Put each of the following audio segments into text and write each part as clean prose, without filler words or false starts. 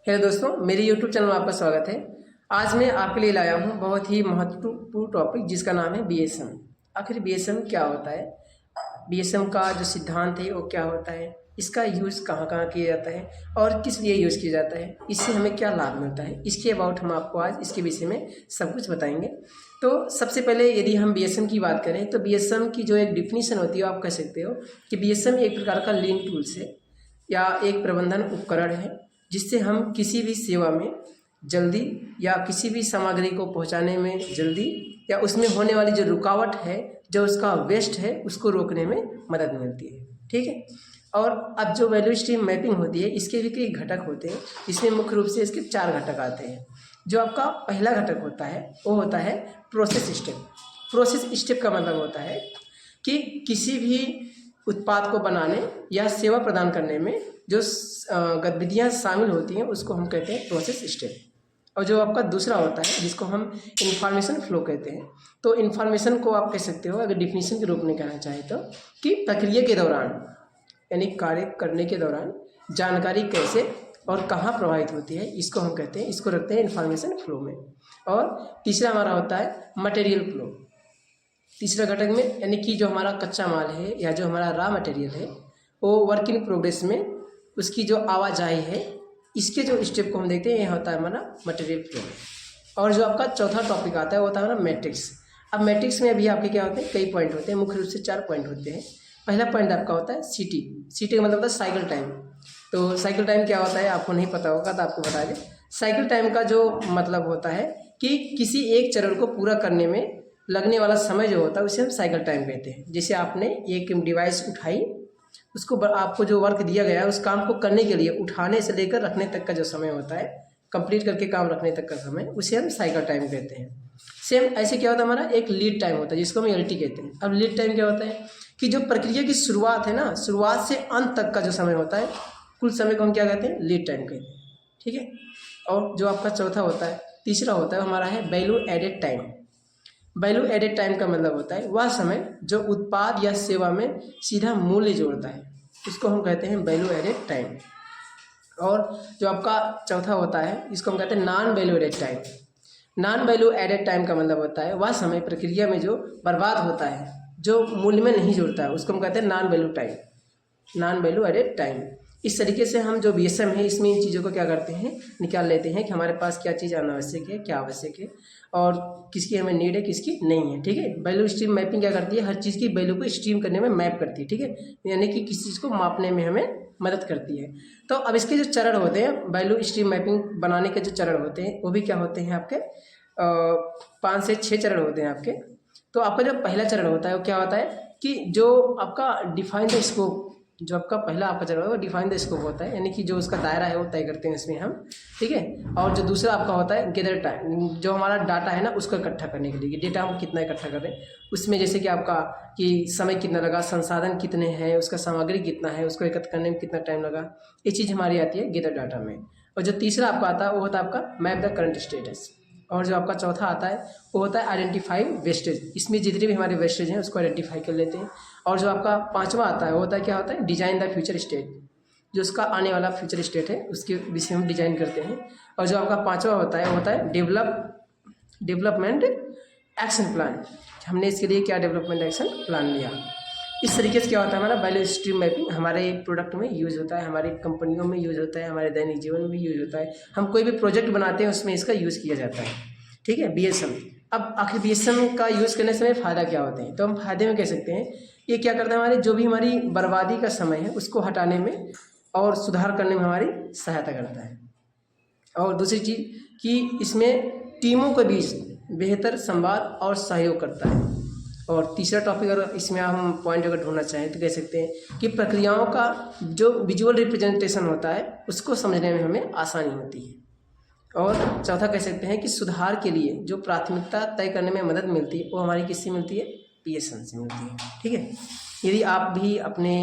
Hello दोस्तों, मेरे YouTube channel में आपका स्वागत है। आज मैं आपके लिए लाया हूँ बहुत ही महत्वपूर्ण टॉपिक जिसका नाम है BSM। आखिर BSM क्या होता है, BSM का जो सिद्धांत है वो क्या होता है, इसका यूज़ कहाँ कहाँ किया जाता है और किस लिए यूज़ किया जाता है, इससे हमें क्या लाभ मिलता है, इसके अबाउट हम आपको आज इसके विषय में सब कुछ बताएंगे। तो सबसे पहले यदि हम BSM की बात करें तो BSM की जो एक डिफिनीशन होती है, आप कह सकते हो कि BSM एक प्रकार का लीन टूल्स है या एक प्रबंधन उपकरण है जिससे हम किसी भी सेवा में जल्दी या किसी भी सामग्री को पहुंचाने में जल्दी या उसमें होने वाली जो रुकावट है, जो उसका वेस्ट है, उसको रोकने में मदद मिलती है। ठीक है। और अब जो वैल्यू स्ट्रीम मैपिंग होती है, इसके भी कई घटक होते हैं। इसमें मुख्य रूप से इसके 4 घटक आते हैं। जो आपका पहला घटक होता है वो होता है प्रोसेस स्टेप। प्रोसेस स्टेप का मतलब होता है कि किसी भी उत्पाद को बनाने या सेवा प्रदान करने में जो गतिविधियाँ शामिल होती हैं उसको हम कहते हैं प्रोसेस स्टेप। और जो आपका दूसरा होता है जिसको हम इंफॉर्मेशन फ्लो कहते हैं। तो इंफॉर्मेशन को आप कह सकते हो, अगर डिफिनीशन के रूप में कहना चाहें तो, कि प्रक्रिया के दौरान यानी कार्य करने के दौरान जानकारी कैसे और कहाँ प्रवाहित होती है, इसको हम कहते हैं, इसको रखते हैं इंफॉर्मेशन फ्लो में। और तीसरा हमारा होता है मटेरियल फ्लो। तीसरा घटक में यानी कि जो हमारा कच्चा माल है या जो हमारा रॉ मटेरियल है वो वर्क इन प्रोग्रेस में उसकी जो आवाजाही है, इसके जो स्टेप को हम देखते हैं, यह होता है हमारा मटेरियल फ्लो। और जो आपका चौथा टॉपिक आता है वो होता है हमारा मैट्रिक्स। अब मैट्रिक्स में अभी आपके क्या होते हैं, कई पॉइंट होते हैं, मुख्य रूप से 4 पॉइंट होते हैं। पहला पॉइंट आपका होता है सीटी का मतलब होता है साइकिल टाइम। तो साइकिल टाइम क्या होता है, आपको नहीं पता होगा तो आपको बता दें। साइकिल टाइम का जो मतलब होता है कि किसी एक चरण को पूरा करने में लगने वाला समय जो होता है उसे हम साइकिल टाइम कहते हैं। जैसे आपने एक डिवाइस उठाई, उसको आपको जो वर्क दिया गया है उस काम को करने के लिए उठाने से लेकर रखने तक का जो समय होता है, कंप्लीट करके काम रखने तक का समय, उसे हम साइकिल टाइम कहते हैं। सेम ऐसे क्या होता है, हमारा एक लीड टाइम होता है जिसको हम LT कहते हैं। अब लीड टाइम क्या होता है कि जो प्रक्रिया की शुरुआत है ना, शुरुआत से अंत तक का जो समय होता है, कुल समय को हम क्या कहते हैं, लीड टाइम कहते हैं। ठीक है। और जो आपका चौथा होता है, तीसरा होता है हमारा है value added time. Value added time का मतलब होता है वह समय जो उत्पाद या सेवा में सीधा मूल्य जोड़ता है, इसको हम कहते हैं वैल्यू एडेड टाइम। और जो आपका चौथा होता है इसको हम कहते हैं non value added time. Non value added time का मतलब होता है वह समय प्रक्रिया में जो बर्बाद होता है, जो मूल्य में नहीं जुड़ता है, उसको हम कहते हैं non value time, non value added time. इस तरीके से हम जो BSM है इसमें इन चीज़ों को क्या करते हैं, निकाल लेते हैं कि हमारे पास क्या चीज़ अनावश्यक है, क्या आवश्यक है और किसकी हमें नीड है, किसकी नहीं है। ठीक है। वैल्यू स्ट्रीम मैपिंग क्या करती है, हर चीज़ की वैल्यू को स्ट्रीम करने में मैप करती है। ठीक है। यानी कि किसी चीज़ को मापने में हमें मदद करती है। तो अब इसके जो चरण होते हैं, वैल्यू स्ट्रीम मैपिंग बनाने के जो चरण होते हैं वो भी क्या होते हैं आपके 5 से 6 चरण होते हैं आपके। तो आपका जो पहला चरण होता है वो क्या होता है कि जो आपका डिफाइन द स्कोप, जो आपका पहला आपका चरण है वो डिफाइन द स्कोप होता है, यानी कि जो उसका दायरा है वो तय करते हैं इसमें हम। ठीक है। और जो दूसरा आपका होता है गैदर टाइम, जो हमारा डाटा है ना उसको इकट्ठा करने के लिए, डेटा हम कितना इकट्ठा कर रहे हैं उसमें, जैसे कि आपका कि समय कितना लगा, संसाधन कितने हैं, उसका सामग्री कितना है, उसको एकत्र करने में कितना टाइम लगा, ये चीज़ हमारी आती है गैदर डाटा में। और जो तीसरा आपका आता है वो होता है आपका मैप द करंट स्टेटस। और जो आपका चौथा आता है वो होता है आइडेंटिफाई वेस्टेज। इसमें जितने भी हमारे वेस्टेज हैं उसको आइडेंटिफाई कर लेते हैं। और जो आपका पांचवा आता है वो होता है क्या होता है, डिजाइन द फ्यूचर स्टेट, जो उसका आने वाला फ्यूचर स्टेट है उसके विषय में डिजाइन करते हैं। और जो आपका पांचवा होता है वो होता है डेवलपमेंट एक्शन प्लान, हमने इसके लिए क्या डेवलपमेंट एक्शन प्लान लिया। इस तरीके से क्या होता है, हमारा वैल्यू स्ट्रीम मैपिंग हमारे प्रोडक्ट में यूज़ होता है, हमारी कंपनियों में यूज़ होता है, हमारे दैनिक जीवन में भी यूज़ होता है। हम कोई भी प्रोजेक्ट बनाते हैं उसमें इसका यूज़ किया जाता है। ठीक है। BSM। अब आखिर BSM का यूज़ करने से हमें फ़ायदा क्या होते हैं, तो हम फायदे में कह सकते हैं ये क्या करता है, हमारे जो भी हमारी बर्बादी का समय है उसको हटाने में और सुधार करने में हमारी सहायता करता है। और दूसरी चीज़ कि इसमें टीमों के बीच बेहतर संवाद और सहयोग करता है। और तीसरा टॉपिक अगर इसमें हम पॉइंट अगर ढूंढना चाहें तो कह सकते हैं कि प्रक्रियाओं का जो विजुअल रिप्रेजेंटेशन होता है उसको समझने में हमें आसानी होती है। और चौथा कह सकते हैं कि सुधार के लिए जो प्राथमिकता तय करने में मदद मिलती है वो हमारी किससे मिलती है, BSM से मिलती है। ठीक है। यदि आप भी अपने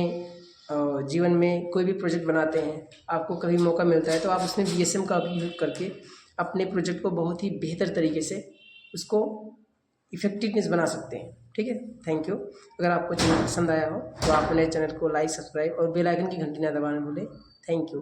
जीवन में कोई भी प्रोजेक्ट बनाते हैं, आपको कभी मौका मिलता है तो आप उसमें BSM का उपयोग करके अपने प्रोजेक्ट को बहुत ही बेहतर तरीके से उसको इफेक्टिवनेस बना सकते हैं। ठीक है। Thank you. अगर आपको चैनल पसंद आया हो तो आप मेरे चैनल को लाइक, सब्सक्राइब और बेल आइकन की घंटी ना दबाना भूलें। Thank you.